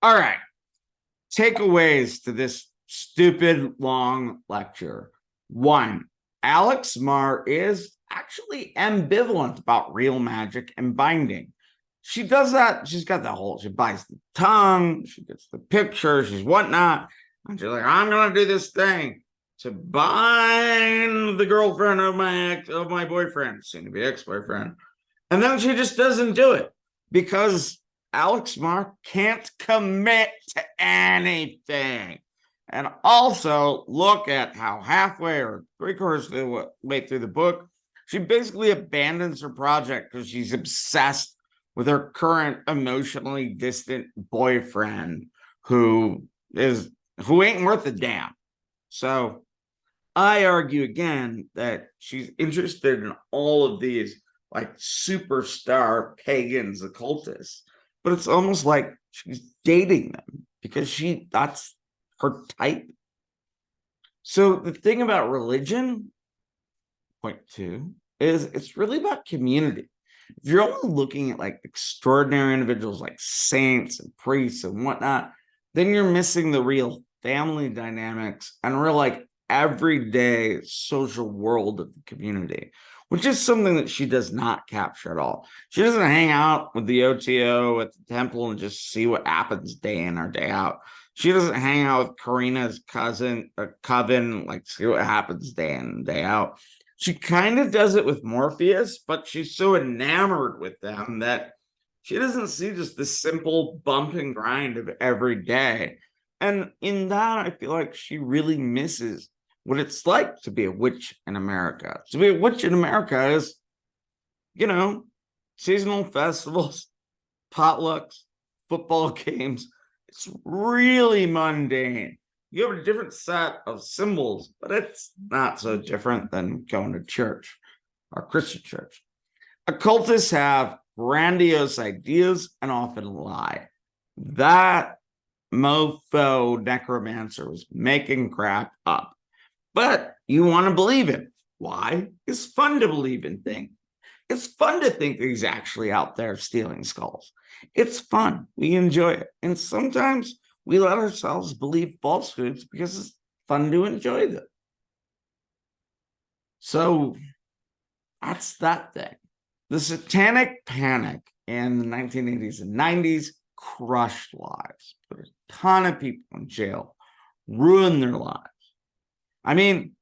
All right. Takeaways to this stupid long lecture. One, Alex Marr is actually ambivalent about real magic and binding. She does that. She's got the whole, she buys the tongue, she gets the picture, she's whatnot. And she's like, I'm going to do this thing to bind the girlfriend of my boyfriend, soon to be ex-boyfriend. And then she just doesn't do it because Alex Mark can't commit to anything. And also look at how halfway or three-quarters of the way through the book, she basically abandons her project because she's obsessed with her current emotionally distant boyfriend who ain't worth a damn. So I argue again that she's interested in all of these like superstar pagans occultists, but it's almost like she's dating them because that's her type. So the thing about religion, point two, is it's really about community. If you're only looking at like extraordinary individuals like saints and priests and whatnot, then you're missing the real family dynamics and real like everyday social world of the community, which is something that she does not capture at all. She doesn't hang out with the OTO at the temple and just see what happens day in or day out. She doesn't hang out with Karina's coven, like see what happens day in and day out. She kind of does it with Morpheus, but she's so enamored with them that she doesn't see just the simple bump and grind of every day. And in that, I feel like she really misses what it's like to be a witch in America. To be a witch in America is, seasonal festivals, potlucks, football games. It's really mundane. You have a different set of symbols, but it's not so different than going to church or Christian church. Occultists have grandiose ideas and often lie. That mofo necromancer was making crap up. But you want to believe it. Why? It's fun to believe in things. It's fun to think that he's actually out there stealing skulls. It's fun. We enjoy it. And sometimes we let ourselves believe falsehoods because it's fun to enjoy them. So that's that thing. The satanic panic in the 1980s and 90s crushed lives, put a ton of people in jail, ruined their lives. I mean,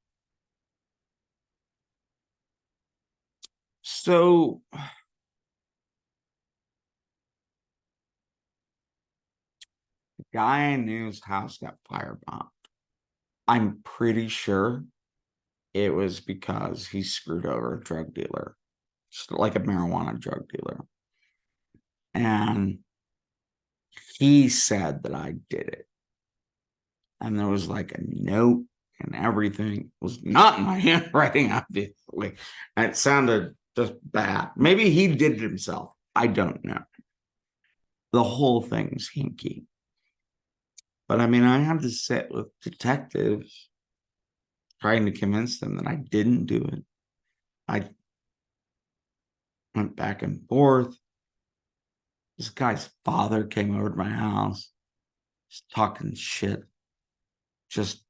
so the guy I knew's house got firebombed. I'm pretty sure it was because he screwed over a drug dealer, just like a marijuana drug dealer. And he said that I did it. And there was like a note and everything. It was not in my handwriting, obviously. And it sounded just bad. Maybe he did it himself. I don't know. The whole thing's hinky. But I mean, I had to sit with detectives trying to convince them that I didn't do it. I went back and forth. This guy's father came over to my house, just talking shit, just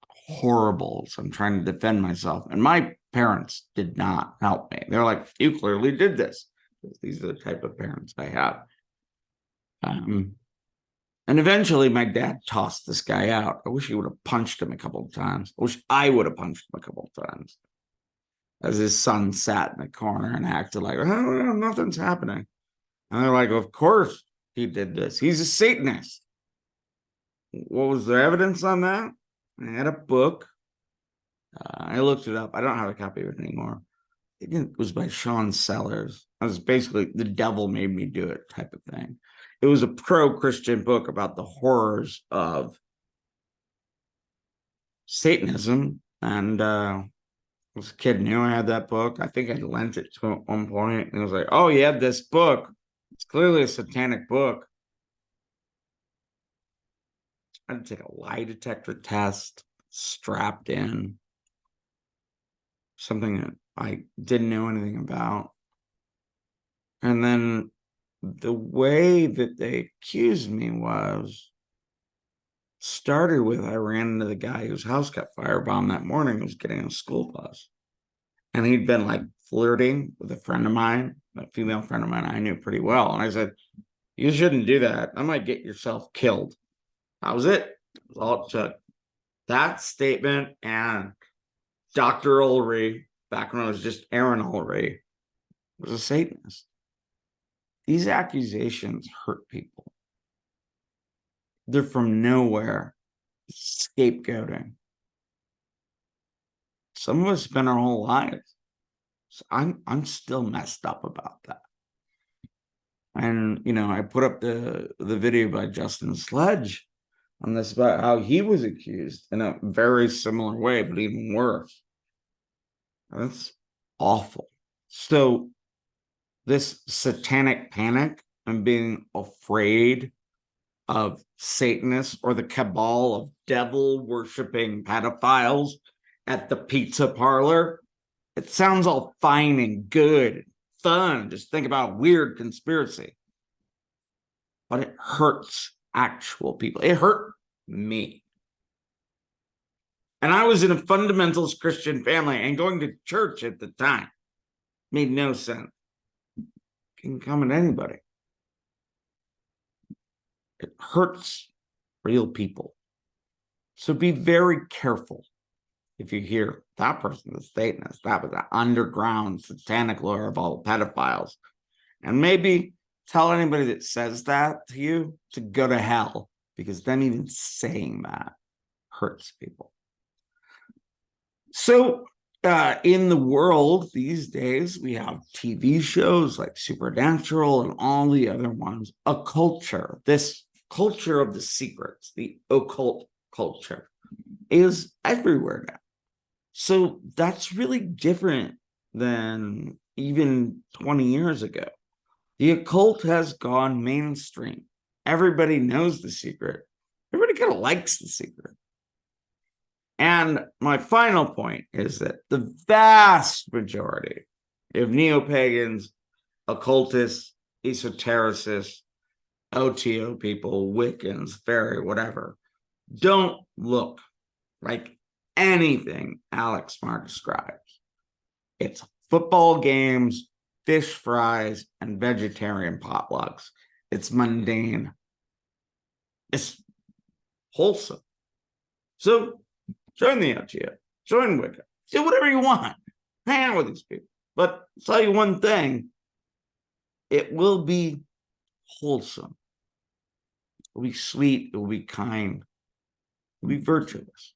horrible. So I'm trying to defend myself. And my parents did not help me. They're like, you clearly did this. These are the type of parents I have. And eventually my dad tossed this guy out. I wish he would have punched him a couple of times. I wish I would have punched him a couple of times. As his son sat in the corner and acted like, oh, nothing's happening. And they're like, of course he did this. He's a Satanist. What was the evidence on that? I had a book. I looked it up. I don't have a copy of it anymore. It was by Sean Sellers. It was basically the devil made me do it type of thing. It was a pro-Christian book about the horrors of Satanism. And this kid knew I had that book. I think I lent it to him at one point. And I was like, oh, you had this book. It's clearly a satanic book. I had to take a lie detector test, strapped in. Something that I didn't know anything about. And then the way that they accused me started with I ran into the guy whose house got firebombed that morning, who was getting a school bus. And he'd been like flirting with a friend of mine, a female friend of mine I knew pretty well. And I said, you shouldn't do that. I might get yourself killed. That was it. That was all it took. That statement and Dr. Ulrey, back when I was just Aaron Ulrey, was a Satanist. These accusations hurt people. They're from nowhere. Scapegoating. Some of us spend our whole lives. So I'm still messed up about that. And I put up the video by Justin Sledge on this about how he was accused in a very similar way, but even worse. That's awful. So this satanic panic and being afraid of Satanists or the cabal of devil-worshipping pedophiles at the pizza parlor, it sounds all fine and good, fun. Just think about a weird conspiracy. But it hurts actual people. It hurt me. And I was in a fundamentalist Christian family, and going to church at the time made no sense. It can come at anybody. It hurts real people. So be very careful if you hear that person, the Satanist, that was an underground satanic lawyer of all pedophiles. And maybe tell anybody that says that to you to go to hell, because them even saying that hurts people. So in the world these days, we have TV shows like Supernatural and all the other ones, a culture, this culture of the secrets, the occult culture is everywhere now. So that's really different than even 20 years ago. The occult has gone mainstream. Everybody knows the secret. Everybody kind of likes the secret. And my final point is that the vast majority of neo-pagans, occultists, esotericists, OTO people, Wiccans, fairy, whatever, don't look like anything Alex Marr describes. It's football games, fish fries, and vegetarian potlucks. It's mundane. It's wholesome. So join the OTO, join Wicca, do whatever you want. Hang out with these people. But I'll tell you one thing, it will be wholesome. It will be sweet. It will be kind. It will be virtuous.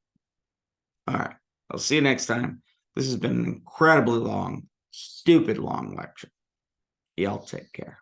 All right. I'll see you next time. This has been an incredibly long, stupid long lecture. Y'all take care.